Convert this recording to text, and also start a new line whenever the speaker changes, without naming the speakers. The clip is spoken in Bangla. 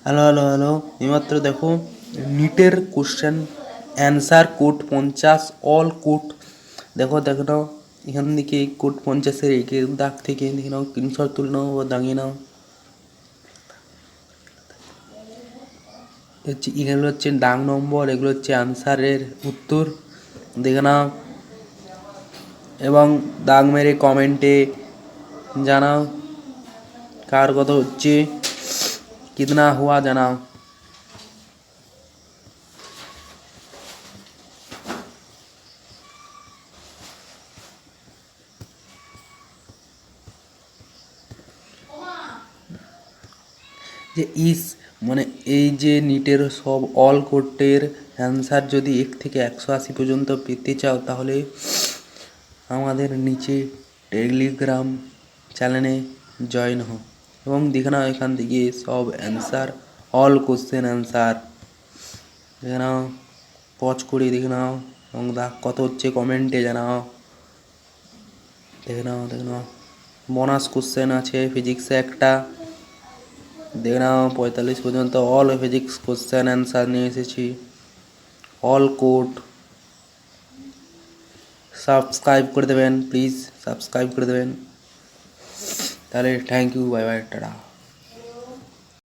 হ্যালো হ্যালো হ্যালো এইমাত্র দেখো নিটের question answer code 50 all code দেখো দেখো নাও এখান থেকে কোড 50-এর একের দাগ থেকে দেখে নাও স্ক্রিনশট তুলে নাও বা দাগিয়ে নাও। হচ্ছে এগুলো হচ্ছে দাগ নম্বর, এগুলো হচ্ছে অ্যান্সারের উত্তর দেখে নাও এবং দাগ মেরে কমেন্টে জানাও কার কত হচ্ছে, কিতনা হুয়া জানাও। যে ইস মানে এই যে নিটের সব অল কোডের অ্যান্সার যদি 1 থেকে 180 পর্যন্ত পেতে চাও তাহলে আমাদের নিচে টেলিগ্রাম চ্যানেলে জয়েন হও এবং দেখে নাও এখান থেকে সব অ্যান্সার অল কোশ্চেন অ্যান্সার দেখে নাও, পজ করে দেখে নাও এবং দাগ কত হচ্ছে কমেন্টে জানাও। দেখে নাও দেখে নাও বোনাস কোশ্চেন আছে ফিজিক্সে একটা, দেখে নাও 45 পর্যন্ত অল ফিজিক্স কোশ্চেন অ্যান্সার নিয়ে এসেছি অল কোড। সাবস্ক্রাইব করে দেবেন প্লিজ, সাবস্ক্রাইব করে দেবেন তাহলে। Thank you, bye bye, tata.